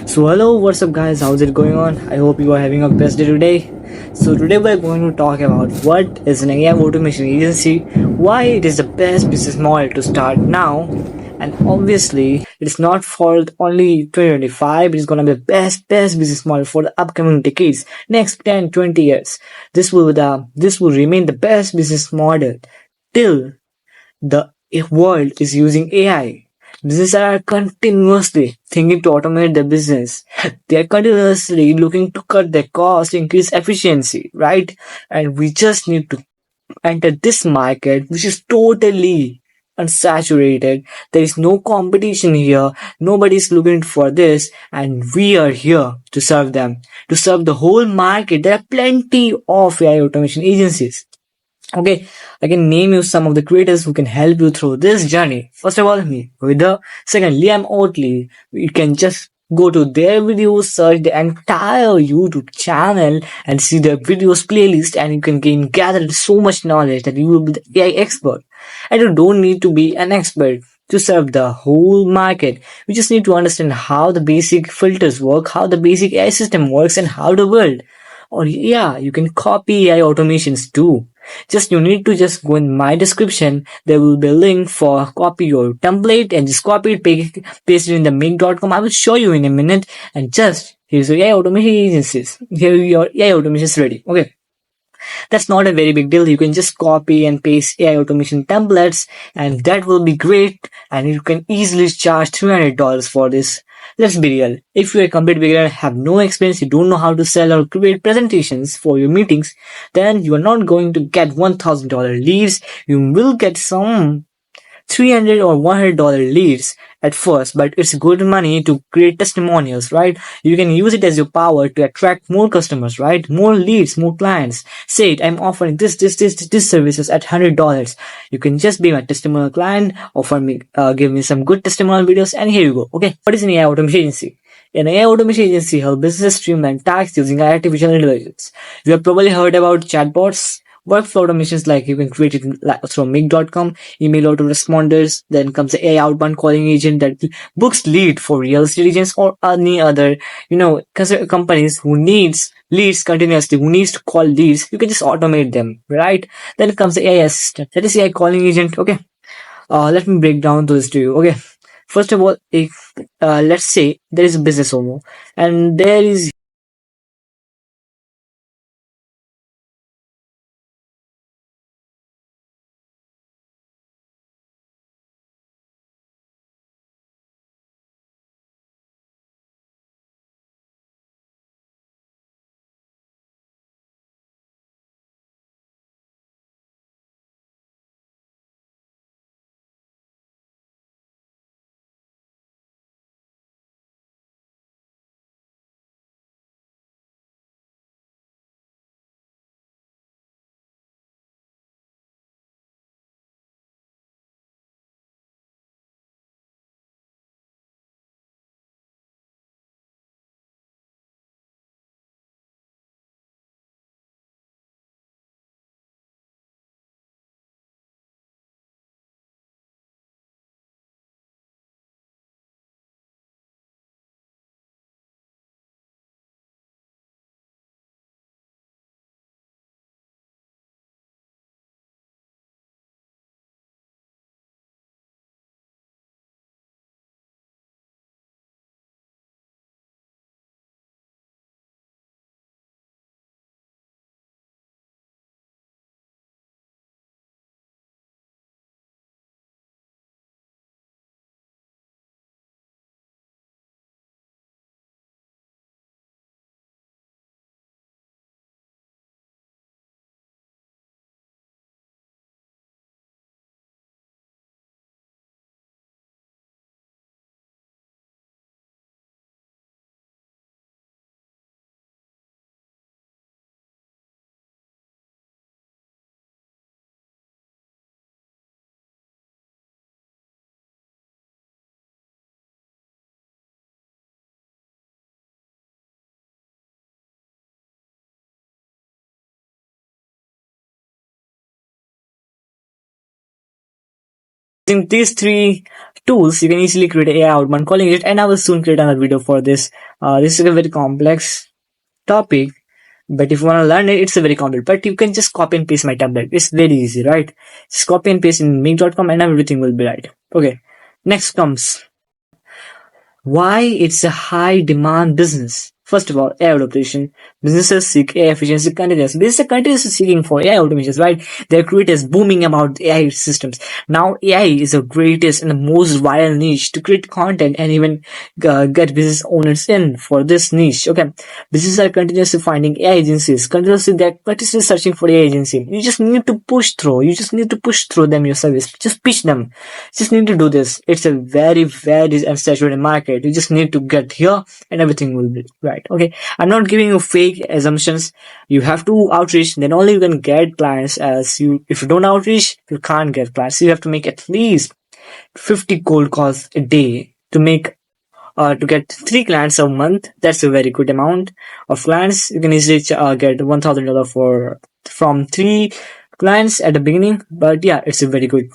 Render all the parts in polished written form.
So hello, what's up guys? How's it going on? I hope you are having a best day today. So today we're going to talk about what is an AI automation agency, why it is the best business model to start now, and obviously it's not for only 2025, it's gonna be the best business model for the upcoming decades, next 10, 20 years. This will remain the best business model till the world is using AI. Businesses are continuously thinking to automate their business. They are continuously looking to cut their cost, increase efficiency, right? And we just need to enter this market, which is totally unsaturated. There is no competition here. Nobody is looking for this, and we are here to serve them, to serve the whole market. There are plenty of AI automation agencies. Okay, I can name you some of the creators who can help you through this journey. First of all, me. With the second, Liam Oatley. You can just go to their videos, search the entire YouTube channel, and see their videos playlist, and you can gather so much knowledge that you will be the AI expert. And you don't need to be an expert to serve the whole market. You just need to understand how the basic filters work, how the basic AI system works, and how the world. Or yeah, you can copy AI automations too. Just you need to just go in my description. There will be a link for copy your template and just copy it, paste it in the make.com. I will show you in a minute. And just here's your AI automation agencies. Here your AI automation is ready. Okay. That's not a very big deal. You can just copy and paste AI automation templates and that will be great. And you can easily charge $300 for this. Let's be real. If you're a complete beginner, have no experience, you don't know how to sell or create presentations for your meetings, then you are not going to get $1,000 leads. You will get some 300 or $100 leads at first, but it's good money to create testimonials, right? You can use it as your power to attract more customers, right? More leads, more clients. Say it, I'm offering this services at $100. You can just be my testimonial client, offer me, give me some good testimonial videos, and here you go. Okay, what is an AI automation agency? An AI automation agency helps businesses streamline tasks using artificial intelligence. You have probably heard about chatbots. Workflow automations like you can create it through make.com, email autoresponders, then comes the AI outbound calling agent that books lead for real estate agents or any other, companies who needs leads continuously, who needs to call leads. You can just automate them, right? Then comes the AI assistant, that is AI calling agent. Okay. Let me break down this to you. Okay. First of all, let's say there is a business owner and there is using these three tools, you can easily create AI outbound calling it, and I will soon create another video for this. This is a very complex topic, but if you want to learn it, it's a very complex. But you can just copy and paste my template. It's very easy, right? Just copy and paste in make.com and everything will be right. Okay. Next comes why it's a high demand business. First of all, AI automation. Businesses seek AI efficiency continuously. This is a continuous seeking for AI automations, right? Their creators booming about AI systems. Now AI is the greatest and the most viral niche to create content and even get business owners in for this niche. Okay. Businesses are continuously finding AI agencies. They're continuously searching for AI agency. You just need to push through. You just need to push through them your service. Just pitch them. Just need to do this. It's a very, very saturated market. You just need to get here and everything will be right. Okay. I'm not giving you fake assumptions. You have to outreach, then only you can get clients. If you don't outreach, you can't get clients. You have to make at least 50 cold calls a day to get 3 clients a month. That's a very good amount of clients. You can easily get $1,000 from 3 clients at the beginning. But yeah, it's a very good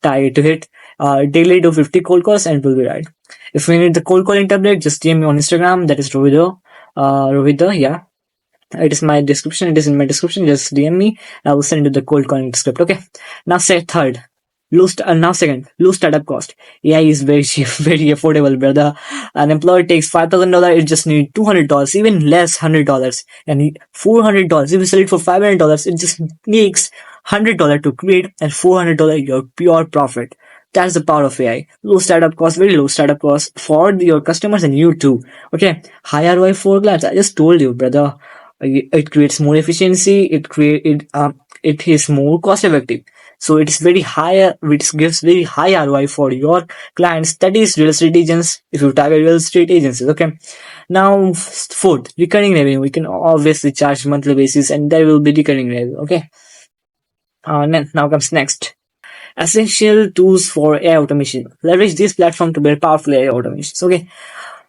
target to hit. Daily do 50 cold calls and it will be right. If you need the cold calling tablet, just DM me on Instagram. That is Rohida, yeah. It is my description. It is in my description. Just DM me. I will send you the cold calling script. Okay. Now say third. Second, low startup cost. AI is very cheap, very affordable, brother. An employer takes $5,000. It just needs $200, even less, $100, and $400. If you sell it for $500, it just makes $100 to create and $400 your pure profit. That's the power of AI. Low startup cost, very low startup cost for your customers and you too. Okay, high ROI for clients. I just told you, brother. It creates more efficiency. It is more cost effective. So it is very high. It gives very high ROI for your clients. That is real estate agents. If you target real estate agencies, okay. Now, fourth, recurring revenue. We can obviously charge monthly basis, and there will be recurring revenue. Okay. Now comes next. Essential tools for AI automation. Leverage this platform to build powerful AI automations. Okay.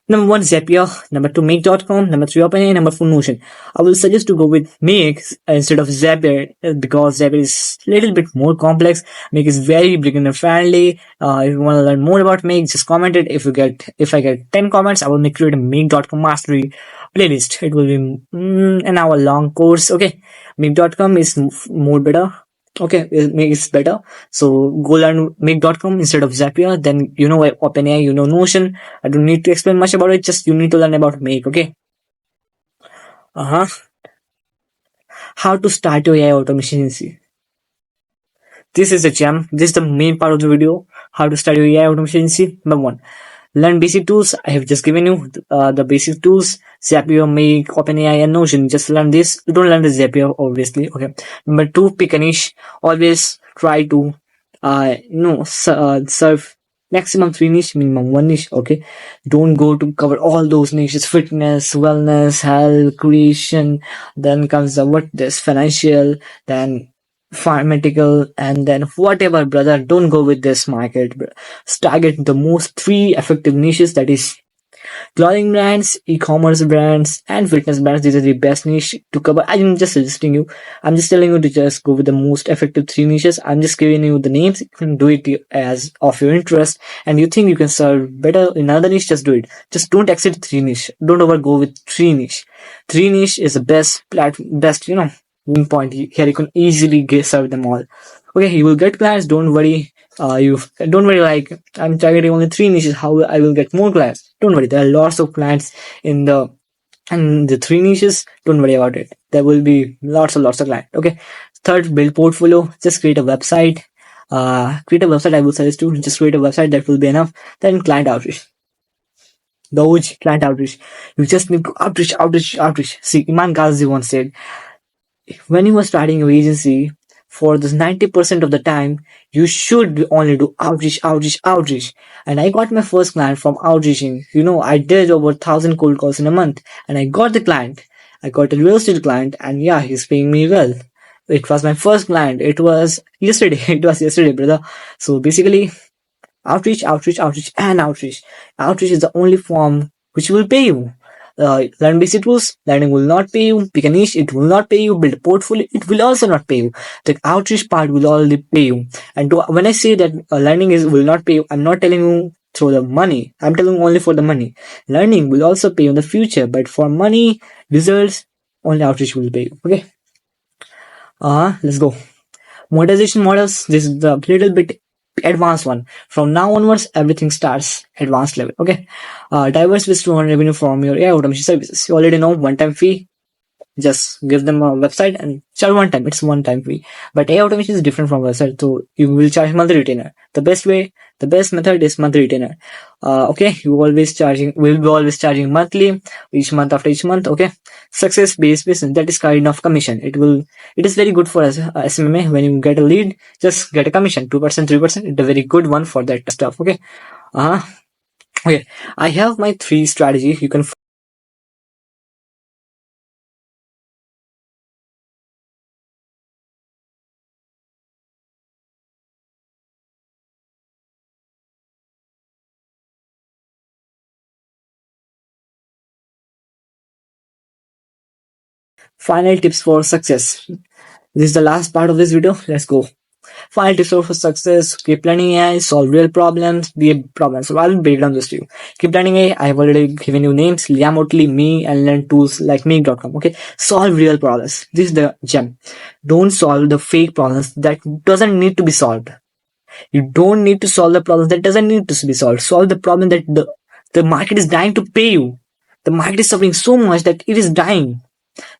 Number 1, Zapier. Number 2, Make.com. Number 3, OpenAI. Number 4, Notion. I will suggest to go with Make instead of Zapier because Zapier is a little bit more complex. Make is very beginner friendly. If you want to learn more about Make, just comment it. If I get 10 comments, I will create a Make.com mastery playlist. It will be an hour long course. Okay. Make.com is more better. Okay, Make is better. So go learn Make.com instead of Zapier. Then you know OpenAI, you know Notion. I don't need to explain much about it. Just you need to learn about Make. Okay. How to start your AI automation agency. This is the gem. This is the main part of the video. How to start your AI automation agency. Number 1. Learn basic tools. I have just given you the basic tools. Zapier, Make, OpenAI, and Notion. Just learn this. You don't learn the Zapier, obviously. Okay. Number 2, pick a niche. Always try to, serve maximum 3 niche, minimum 1 niche. Okay. Don't go to cover all those niches. Fitness, wellness, health, creation. Then comes financial, then pharmaceutical, and then whatever, brother. Don't go with this market. Target the most 3 effective niches, that is clothing brands, e-commerce brands, and fitness brands. These are the best niche to cover. I'm just telling you to just go with the most effective 3 niches. I'm just giving you the names. You can do it as of your interest, and you think you can serve better in another niche, just do it. Just don't exceed 3 niche. Don't overgo with 3 niche. 3 niche is the best point. Here you can easily serve them all. Okay, you will get clients. Don't worry. Don't worry. Like, I'm targeting only 3 niches. How I will get more clients? Don't worry. There are lots of clients in the 3 niches. Don't worry about it. There will be lots of clients. Okay. Third, build portfolio. Just create a website. I will suggest you just create a website. That will be enough. Then client outreach. Client outreach. You just need to outreach. See, Iman Ghazi once said, when you are starting your agency, for this 90% of the time, you should only do outreach. And I got my first client from outreaching. I did over 1,000 cold calls in a month, and I got the client. I got a real estate client, and yeah, he's paying me well. It was my first client. It was yesterday. Brother. So basically, outreach. Outreach is the only form which will pay you. learn basic tools, learning will not pay you. Pick a niche, it will not pay you. Build a portfolio, it will also not pay you. The outreach part will only pay you. And when I say that learning is will not pay you, I'm not telling you through the money. I'm telling you only for the money. Learning will also pay you in the future, but for money, results, only outreach will pay you. Okay. Let's go. Monetization models, this is the little bit advanced one. From now onwards, everything starts advanced level. Okay. Diverse ways to earn revenue from your AI automation services. You already know one time fee, just give them a website and charge one time. It's one time fee. But AI automation is different from website, so you will charge monthly retainer. The best method is monthly retainer. Okay, will be always charging monthly, each month after each month. Okay, success based business, that is kind of commission. It is very good for us SMMA. When you get a lead, just get a commission, 2%, 3%. It's a very good one for that stuff. Okay, uh okay. I have my three strategy. You can final tips for success. This is the last part of this video. Let's go. Final tips for success. Keep learning AI, solve real problems, be a problem. So I'll break down this to you. Keep learning AI. I've already given you names, Liamotly, Me, and learn tools like me.com. Okay. Solve real problems. This is the gem. Don't solve the fake problems that doesn't need to be solved. You don't need to solve the problems that doesn't need to be solved. Solve the problem that the market is dying to pay you. The market is suffering so much that it is dying.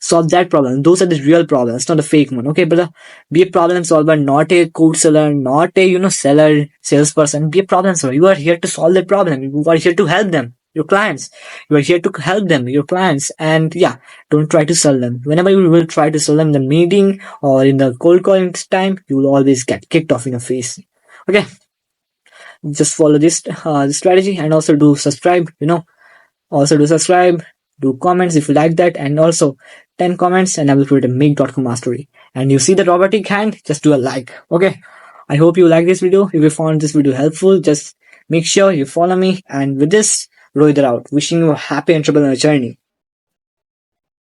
Solve that problem. Those are the real problems, not the fake one. Okay, brother. Be a problem solver, not a code seller, not a seller, salesperson. Be a problem solver. You are here to solve the problem. You are here to help them, your clients. You are here to help them, your clients. And yeah, don't try to sell them. Whenever you will try to sell them in the meeting or in the cold calling time, you will always get kicked off in your face. Okay, just follow this strategy and also do subscribe. Also do subscribe, do comments if you like that, and also 10 comments and I will create a make.com mastery. And you see the robotic hand, just do a like. Okay. I hope you like this video. If you found this video helpful, just make sure you follow me. And with this, Rohit out. Wishing you a happy entrepreneur journey.